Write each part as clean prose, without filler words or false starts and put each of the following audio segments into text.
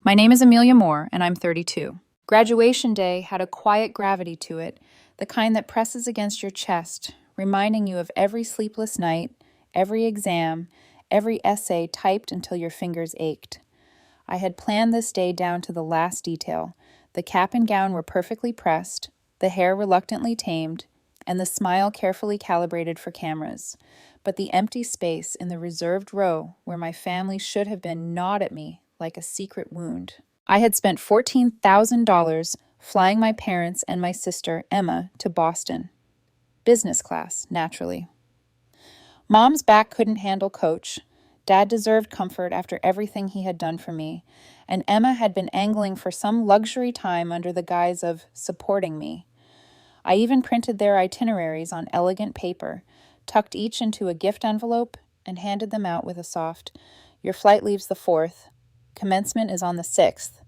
My name is Amelia Moore, and I'm 32. Graduation day had a quiet gravity to it, the kind that presses against your chest, reminding you of every sleepless night, every exam, every essay typed until your fingers ached. I had planned this day down to the last detail. The cap and gown were perfectly pressed, the hair reluctantly tamed, and the smile carefully calibrated for cameras. But the empty space in the reserved row where my family should have been gnawed at me like a secret wound. I had spent $14,000 flying my parents and my sister, Emma, to Boston. Business class, naturally. Mom's back couldn't handle Coach. Dad deserved comfort after everything he had done for me, and Emma had been angling for some luxury time under the guise of supporting me. I even printed their itineraries on elegant paper, tucked each into a gift envelope, and handed them out with a soft, "Your flight leaves the 4th. Commencement is on the 6th.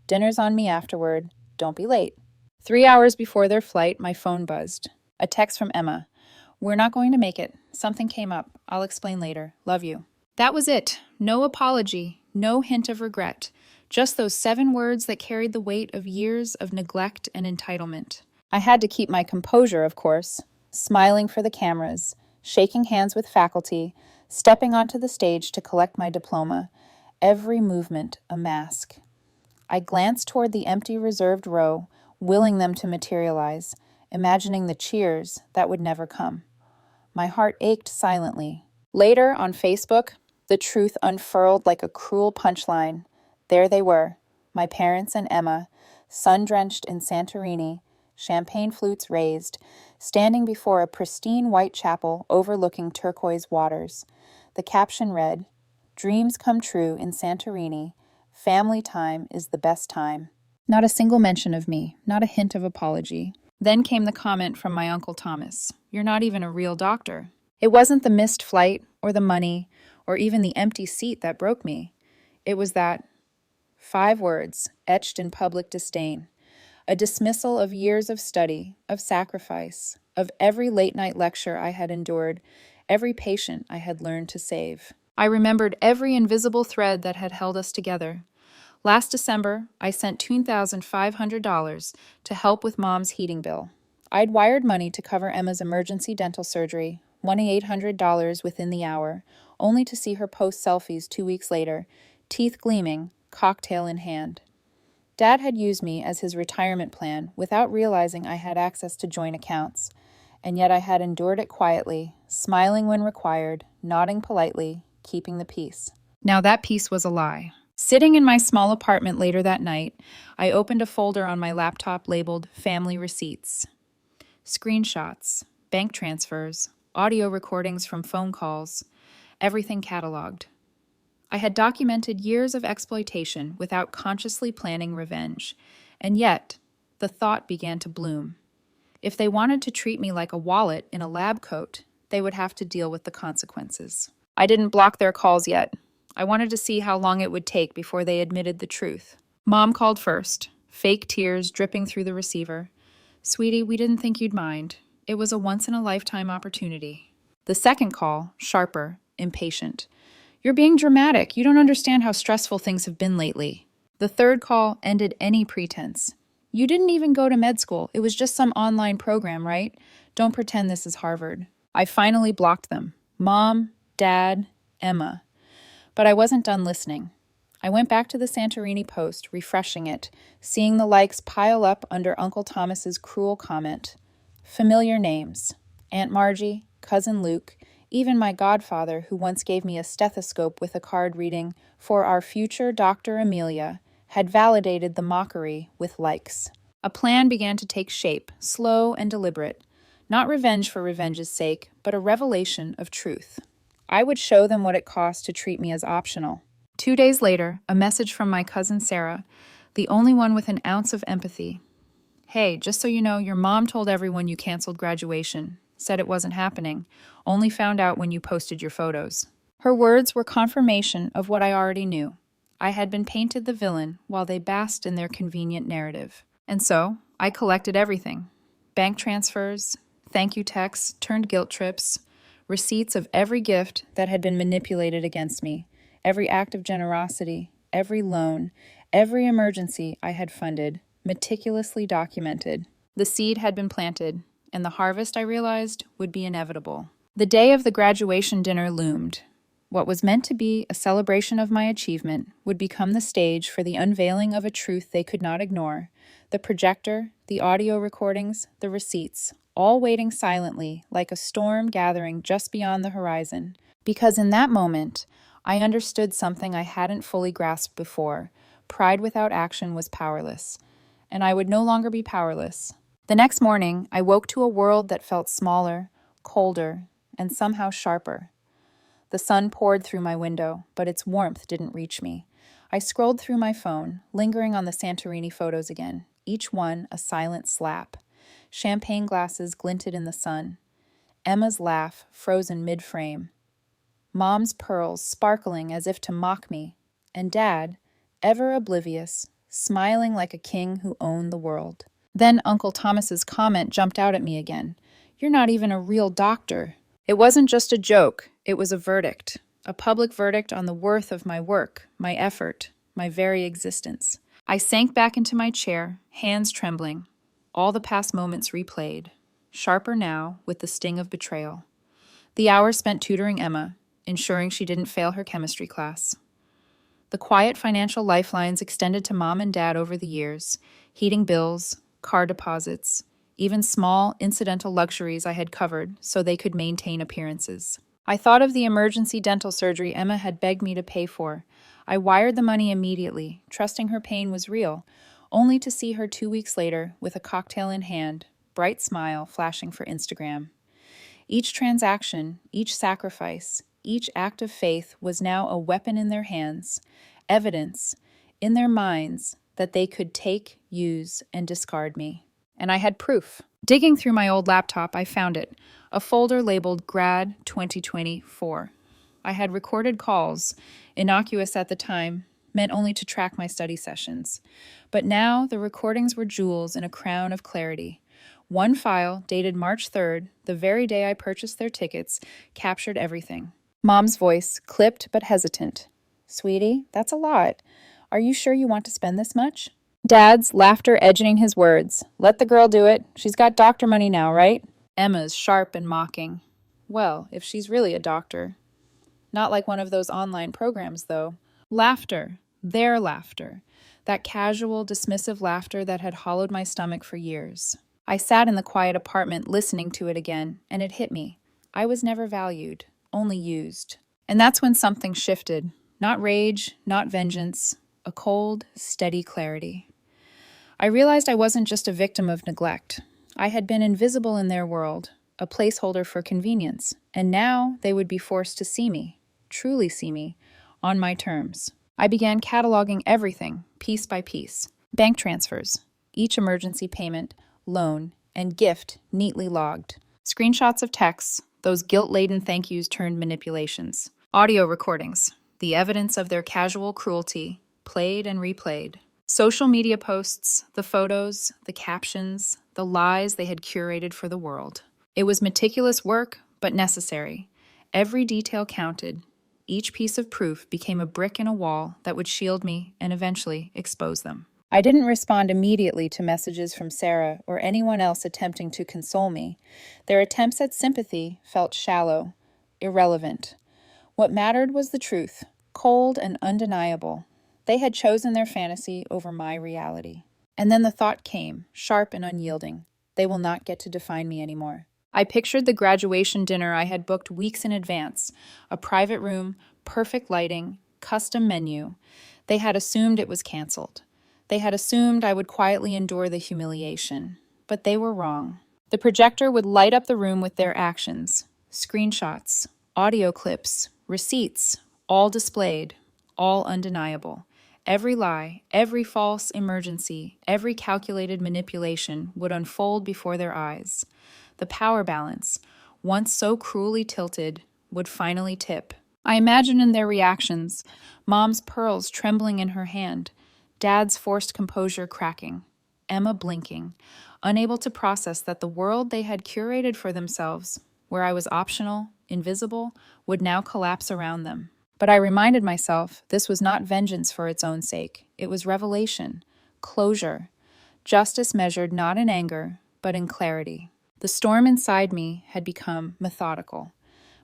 Dinner's on me afterward. Don't be late." 3 hours before their flight, my phone buzzed. A text from Emma. "We're not going to make it. Something came up. I'll explain later. Love you." That was it. No apology, no hint of regret. Just those 7 words that carried the weight of years of neglect and entitlement. I had to keep my composure, of course, smiling for the cameras, shaking hands with faculty, stepping onto the stage to collect my diploma, every movement a mask. I glanced toward the empty reserved row, willing them to materialize, imagining the cheers that would never come. My heart ached silently. Later, on Facebook, the truth unfurled like a cruel punchline. There they were, my parents and Emma, sun-drenched in Santorini, champagne flutes raised, standing before a pristine white chapel overlooking turquoise waters. The caption read, "Dreams come true in Santorini. Family time is the best time." Not a single mention of me, not a hint of apology. Then came the comment from my Uncle Thomas, "You're not even a real doctor." It wasn't the missed flight, or the money, or even the empty seat that broke me. It was that 5 words, etched in public disdain. A dismissal of years of study, of sacrifice, of every late-night lecture I had endured, every patient I had learned to save. I remembered every invisible thread that had held us together. Last December, I sent $2,500 to help with Mom's heating bill. I'd wired money to cover Emma's emergency dental surgery, $2,800 within the hour, only to see her post selfies 2 weeks later, teeth gleaming, cocktail in hand. Dad had used me as his retirement plan without realizing I had access to joint accounts, and yet I had endured it quietly, smiling when required, nodding politely, keeping the peace. Now that peace was a lie. Sitting in my small apartment later that night, I opened a folder on my laptop labeled Family Receipts. Screenshots, bank transfers, audio recordings from phone calls, everything cataloged. I had documented years of exploitation without consciously planning revenge, and yet the thought began to bloom. If they wanted to treat me like a wallet in a lab coat, they would have to deal with the consequences. I didn't block their calls yet. I wanted to see how long it would take before they admitted the truth. Mom called first, fake tears dripping through the receiver. "Sweetie, we didn't think you'd mind. It was a once-in-a-lifetime opportunity." The second call, sharper, impatient. "You're being dramatic. You don't understand how stressful things have been lately." The third call ended any pretense. "You didn't even go to med school. It was just some online program, right? Don't pretend this is Harvard." I finally blocked them. Mom, Dad, Emma. But I wasn't done listening. I went back to the Santorini post, refreshing it, seeing the likes pile up under Uncle Thomas's cruel comment. Familiar names. Aunt Margie, Cousin Luke, even my godfather, who once gave me a stethoscope with a card reading, "For our future Dr. Amelia," had validated the mockery with likes. A plan began to take shape, slow and deliberate. Not revenge for revenge's sake, but a revelation of truth. I would show them what it cost to treat me as optional. 2 days later, a message from my cousin Sarah, the only one with an ounce of empathy. "Hey, just so you know, your mom told everyone you canceled graduation. Said it wasn't happening. Only found out when you posted your photos." Her words were confirmation of what I already knew. I had been painted the villain while they basked in their convenient narrative. And so, I collected everything. Bank transfers, thank you texts, turned guilt trips, receipts of every gift that had been manipulated against me, every act of generosity, every loan, Every emergency I had funded, meticulously documented. The seed had been planted, and the harvest, I realized, would be inevitable. The day of the graduation dinner loomed. What was meant to be a celebration of my achievement would become the stage for the unveiling of a truth they could not ignore. The projector, the audio recordings, the receipts, all waiting silently like a storm gathering just beyond the horizon. Because in that moment, I understood something I hadn't fully grasped before. Pride without action was powerless, and I would no longer be powerless. The next morning, I woke to a world that felt smaller, colder, and somehow sharper. The sun poured through my window, but its warmth didn't reach me. I scrolled through my phone, lingering on the Santorini photos again, each one a silent slap. Champagne glasses glinted in the sun. Emma's laugh frozen mid-frame. Mom's pearls sparkling as if to mock me. And Dad, ever oblivious, smiling like a king who owned the world. Then Uncle Thomas's comment jumped out at me again. "You're not even a real doctor." It wasn't just a joke, it was a verdict. A public verdict on the worth of my work, my effort, my very existence. I sank back into my chair, hands trembling. All the past moments replayed, sharper now with the sting of betrayal. The hours spent tutoring Emma, ensuring she didn't fail her chemistry class. The quiet financial lifelines extended to Mom and Dad over the years, heating bills, car deposits, even small, incidental luxuries I had covered so they could maintain appearances. I thought of the emergency dental surgery Emma had begged me to pay for. I wired the money immediately, trusting her pain was real, only to see her 2 weeks later with a cocktail in hand, bright smile flashing for Instagram. Each transaction, each sacrifice, each act of faith was now a weapon in their hands, evidence, in their minds, that they could take, use, and discard me. And I had proof. Digging through my old laptop, I found it, a folder labeled Grad 2024. I had recorded calls, innocuous at the time, meant only to track my study sessions. But now the recordings were jewels in a crown of clarity. One file, dated March 3rd, the very day I purchased their tickets, captured everything. Mom's voice, clipped but hesitant. "Sweetie, that's a lot. Are you sure you want to spend this much?" Dad's laughter edging his words. "Let the girl do it. She's got doctor money now, right?" Emma's sharp and mocking. "Well, if she's really a doctor. Not like one of those online programs, though." Laughter. Their laughter. That casual, dismissive laughter that had hollowed my stomach for years. I sat in the quiet apartment listening to it again, and it hit me. I was never valued, only used. And that's when something shifted. Not rage, not vengeance. A cold, steady clarity. I realized I wasn't just a victim of neglect. I had been invisible in their world, a placeholder for convenience, and now they would be forced to see me, truly see me, on my terms. I began cataloging everything, piece by piece. Bank transfers, each emergency payment, loan, and gift neatly logged. Screenshots of texts, those guilt-laden thank yous turned manipulations. Audio recordings, the evidence of their casual cruelty, played and replayed. Social media posts, the photos, the captions, the lies they had curated for the world. It was meticulous work, but necessary. Every detail counted. Each piece of proof became a brick in a wall that would shield me and eventually expose them. I didn't respond immediately to messages from Sarah or anyone else attempting to console me. Their attempts at sympathy felt shallow, irrelevant. What mattered was the truth, cold and undeniable. They had chosen their fantasy over my reality. And then the thought came, sharp and unyielding. They will not get to define me anymore. I pictured the graduation dinner I had booked weeks in advance. A private room, perfect lighting, custom menu. They had assumed it was canceled. They had assumed I would quietly endure the humiliation. But they were wrong. The projector would light up the room with their actions. Screenshots, audio clips, receipts, all displayed, all undeniable. Every lie, every false emergency, every calculated manipulation would unfold before their eyes. The power balance, once so cruelly tilted, would finally tip. I imagined in their reactions, Mom's pearls trembling in her hand, Dad's forced composure cracking, Emma blinking, unable to process that the world they had curated for themselves, where I was optional, invisible, would now collapse around them. But I reminded myself this was not vengeance for its own sake. It was revelation, closure, justice measured not in anger, but in clarity. The storm inside me had become methodical.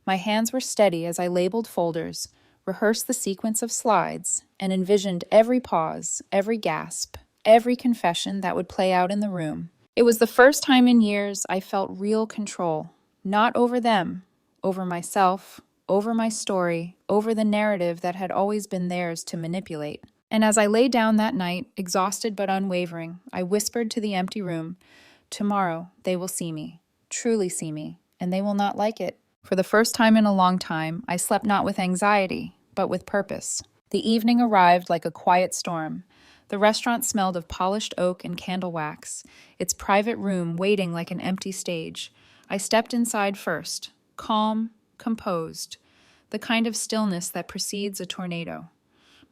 My hands were steady as I labeled folders, rehearsed the sequence of slides, and envisioned every pause, every gasp, every confession that would play out in the room. It was the first time in years I felt real control, not over them, over myself, over my story, over the narrative that had always been theirs to manipulate. And as I lay down that night, exhausted but unwavering, I whispered to the empty room, "Tomorrow they will see me, truly see me, and they will not like it." For the first time in a long time, I slept not with anxiety, but with purpose. The evening arrived like a quiet storm. The restaurant smelled of polished oak and candle wax, its private room waiting like an empty stage. I stepped inside first, calm, composed, the kind of stillness that precedes a tornado.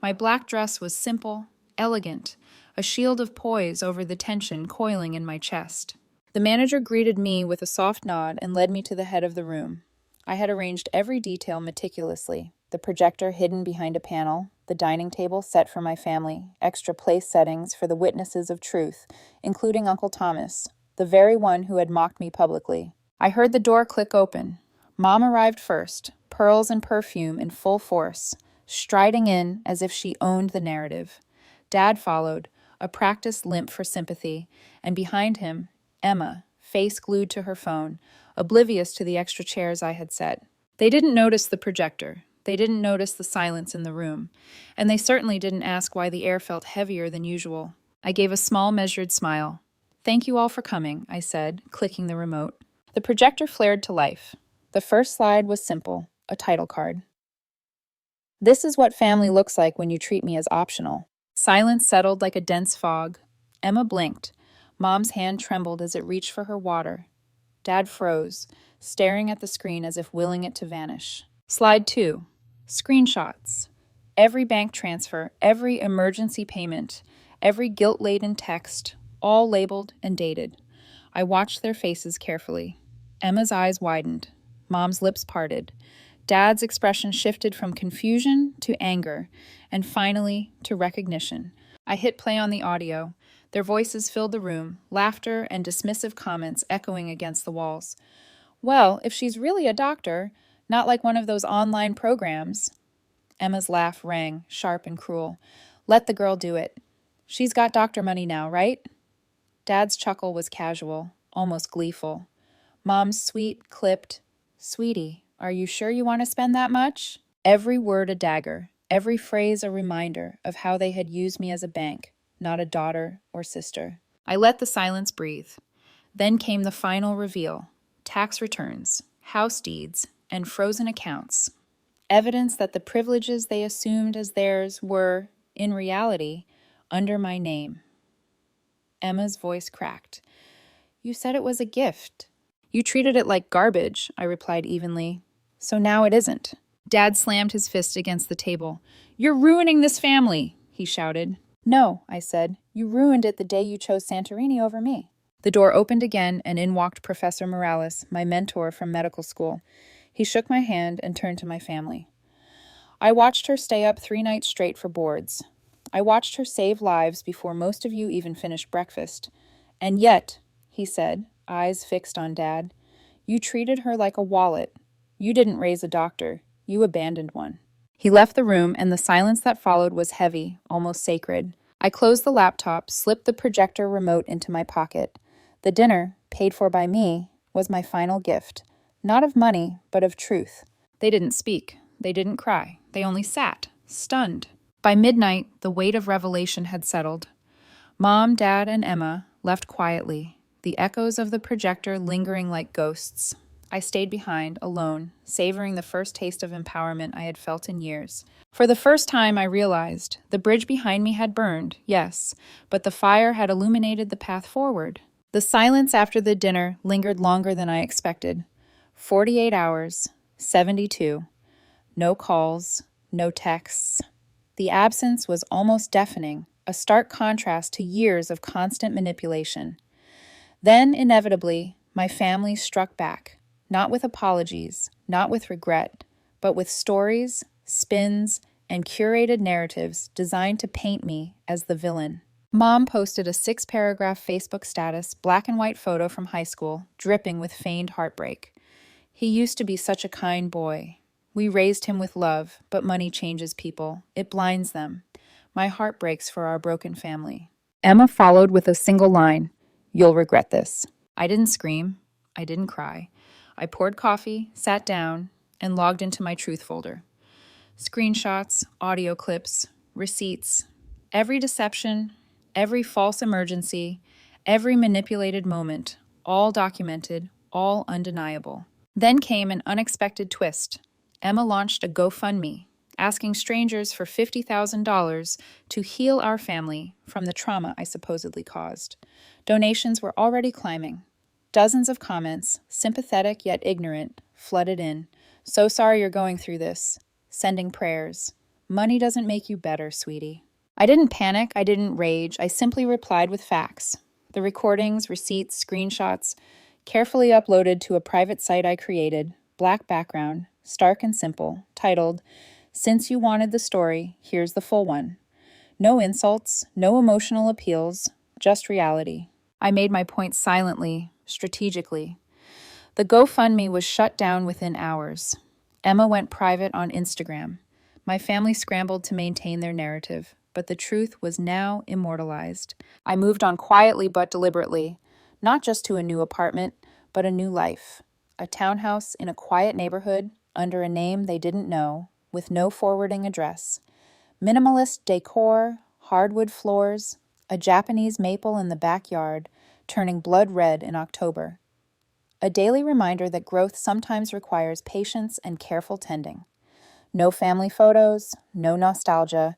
My black dress was simple, elegant, a shield of poise over the tension coiling in my chest. The manager greeted me with a soft nod and led me to the head of the room. I had arranged every detail meticulously. The projector hidden behind a panel, the dining table set for my family, extra place settings for the witnesses of truth, including Uncle Thomas, the very one who had mocked me publicly. I heard the door click open. Mom arrived first, pearls and perfume in full force, striding in as if she owned the narrative. Dad followed, a practiced limp for sympathy, and behind him, Emma, face glued to her phone, oblivious to the extra chairs I had set. They didn't notice the projector. They didn't notice the silence in the room. And they certainly didn't ask why the air felt heavier than usual. I gave a small, measured smile. "Thank you all for coming," I said, clicking the remote. The projector flared to life. The first slide was simple, a title card. "This is what family looks like when you treat me as optional." Silence settled like a dense fog. Emma blinked. Mom's hand trembled as it reached for her water. Dad froze, staring at the screen as if willing it to vanish. Slide 2. Screenshots. Every bank transfer, every emergency payment, every guilt-laden text, all labeled and dated. I watched their faces carefully. Emma's eyes widened. Mom's lips parted. Dad's expression shifted from confusion to anger, and finally to recognition. I hit play on the audio. Their voices filled the room, laughter and dismissive comments echoing against the walls. "Well, if she's really a doctor, not like one of those online programs." Emma's laugh rang, sharp and cruel. "Let the girl do it. She's got doctor money now, right?" Dad's chuckle was casual, almost gleeful. Mom's sweet, clipped, "Sweetie, are you sure you want to spend that much?" Every word a dagger, every phrase a reminder of how they had used me as a bank, not a daughter or sister. I let the silence breathe. Then came the final reveal. Tax returns, house deeds, and frozen accounts. Evidence that the privileges they assumed as theirs were, in reality, under my name. Emma's voice cracked. "You said it was a gift." "You treated it like garbage," I replied evenly. "So now it isn't." Dad slammed his fist against the table. "You're ruining this family," he shouted. "No," I said. "You ruined it the day you chose Santorini over me." The door opened again, and in walked Professor Morales, my mentor from medical school. He shook my hand and turned to my family. "I watched her stay up 3 nights straight for boards. I watched her save lives before most of you even finished breakfast. And yet," he said, eyes fixed on Dad, "you treated her like a wallet. You didn't raise a doctor. You abandoned one." He left the room, and the silence that followed was heavy, almost sacred. I closed the laptop, slipped the projector remote into my pocket. The dinner, paid for by me, was my final gift. Not of money, but of truth. They didn't speak. They didn't cry. They only sat, stunned. By midnight, the weight of revelation had settled. Mom, Dad, and Emma left quietly, the echoes of the projector lingering like ghosts. I stayed behind, alone, savoring the first taste of empowerment I had felt in years. For the first time, I realized the bridge behind me had burned, yes, but the fire had illuminated the path forward. The silence after the dinner lingered longer than I expected. 48 hours, 72. No calls, no texts. The absence was almost deafening, a stark contrast to years of constant manipulation. Then, inevitably, my family struck back, not with apologies, not with regret, but with stories, spins, and curated narratives designed to paint me as the villain. Mom posted a 6-paragraph Facebook status, black and white photo from high school, dripping with feigned heartbreak. He used to be such a kind boy. We raised him with love, but money changes people. It blinds them. My heart breaks for our broken family. Emma followed with a single line, "You'll regret this." I didn't scream. I didn't cry. I poured coffee, sat down, and logged into my truth folder. Screenshots, audio clips, receipts, every deception, every false emergency, every manipulated moment, all documented, all undeniable. Then came an unexpected twist. Emma launched a GoFundMe, asking strangers for $50,000 to heal our family from the trauma I supposedly caused. Donations were already climbing. Dozens of comments, sympathetic yet ignorant, flooded in. "So sorry you're going through this." Sending prayers. "Money doesn't make you better, sweetie." I didn't panic, I didn't rage, I simply replied with facts. The recordings, receipts, screenshots, carefully uploaded to a private site I created, black background, stark and simple, titled, "Since you wanted the story, here's the full one." No insults, no emotional appeals, just reality. I made my point silently, strategically. The GoFundMe was shut down within hours. Emma went private on Instagram. My family scrambled to maintain their narrative, but the truth was now immortalized. I moved on quietly but deliberately, not just to a new apartment, but a new life. A townhouse in a quiet neighborhood, under a name they didn't know, with no forwarding address. Minimalist decor, hardwood floors, a Japanese maple in the backyard, turning blood red in October. A daily reminder that growth sometimes requires patience and careful tending. No family photos, no nostalgia,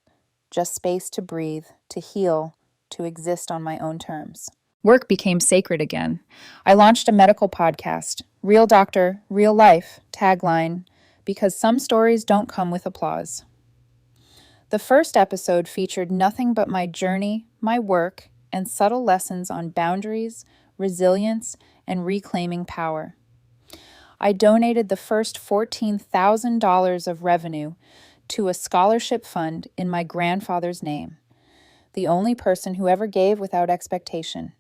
just space to breathe, to heal, to exist on my own terms. Work became sacred again. I launched a medical podcast, "Real Doctor, Real Life," tagline, because some stories don't come with applause. The first episode featured nothing but my journey, my work, and subtle lessons on boundaries, resilience, and reclaiming power. I donated the first $14,000 of revenue to a scholarship fund in my grandfather's name, the only person who ever gave without expectation.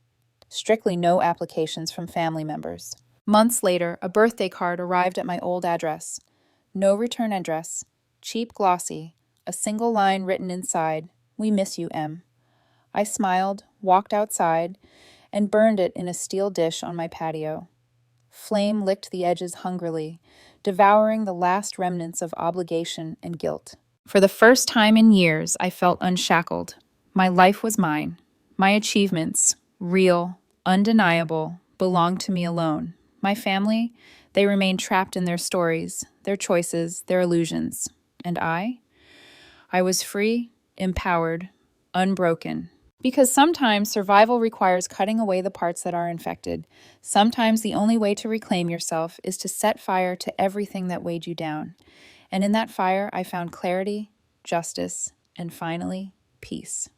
Strictly no applications from family members. Months later, a birthday card arrived at my old address. No return address, cheap glossy, a single line written inside, "We miss you, Em." I smiled, walked outside, and burned it in a steel dish on my patio. Flame licked the edges hungrily, devouring the last remnants of obligation and guilt. For the first time in years, I felt unshackled. My life was mine. My achievements, real, undeniable, belonged to me alone. My family, they remained trapped in their stories, their choices, their illusions. And I was free, empowered, unbroken. Because sometimes survival requires cutting away the parts that are infected. Sometimes the only way to reclaim yourself is to set fire to everything that weighed you down. And in that fire, I found clarity, justice, and finally, peace.